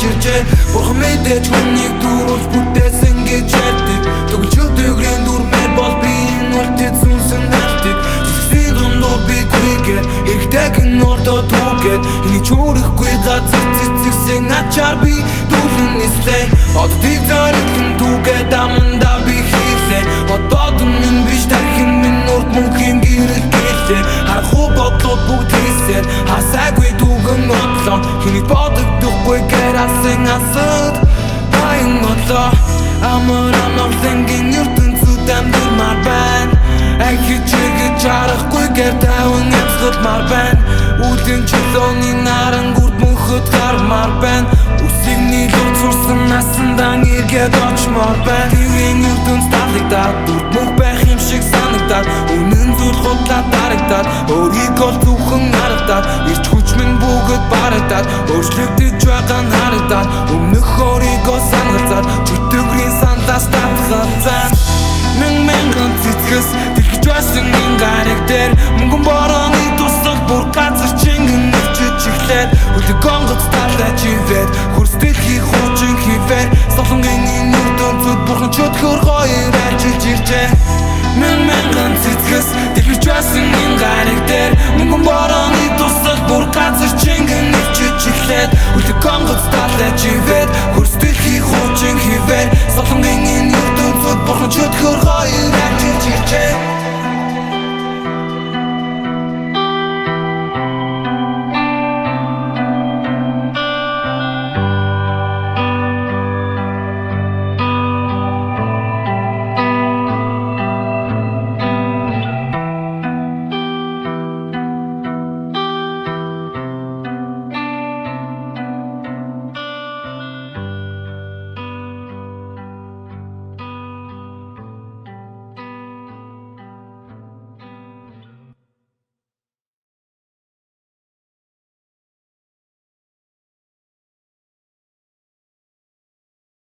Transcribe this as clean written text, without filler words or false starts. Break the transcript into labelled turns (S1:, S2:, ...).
S1: иржээ. Бурхан мэдээж хүнийг дөрвөлж бүтээсэн гэж ярьдаг. Төгөлчөдөгрийн дүрмээр бол би энэ үлдэт сүнсэн нартыг. Зүсгийн дундуур би гүйгээр эргэдэг нордоо түүгээд энийг чөөрөхгүй газар цэцэгсэн ачаар би дүүлэн нислээ. Оддыг зориглон түүгээд амандаа би хийлээ. Одоод минь биш тархин минь урд мөнхийн гэрэл гэлээ. Харахгүй бодлууд бүгд хийсээр хасаагүй түүгэн одлоо. Хэнийг бодогдохгүй гэр асан асад баян одлоо. Амар зэнгийн ертөнцүүд амьдрмаар байна. Ахиж чигэж харахгүй гэр таван амьсгалмаар байна. Үлийн чөлөөний наран гүрд мөнхөд гармаар байна. Үсийг нийлүүр сурсан насандан эргээд очмоор байна. Тэврийн ертөнц таалагдаад дүрд мөнх байх юм шиг санагдаад үнэн зүйл худлаа дарагдаад өөрийгөө зөвхөн харагдаад ирч хүч минь бүгд барагдаад өөрчлөгдөж байгаа нь харагдаад өмнөх өөрийгөө сангалзаад чөтгөрийн сандаас татгалзаад мянган цэцгэс дэлгэж байсан энэ гариг дээр мөнгөн борооны тусал бүр газар чингэн нэвчэж эхлээд өдөг гонгоц талаач ивээд хөрсдөлхий хуучин хивээр солонгийн энэ ертөнцөд бурхан чөтгөр хоёр ачиж иржээ. Мянган цэцгэс дэлгэж байсан энэ гариг дээр мөнгөн борооны тусал бүр газар чингэн нэвчэж эхлээд өдөг гонгоц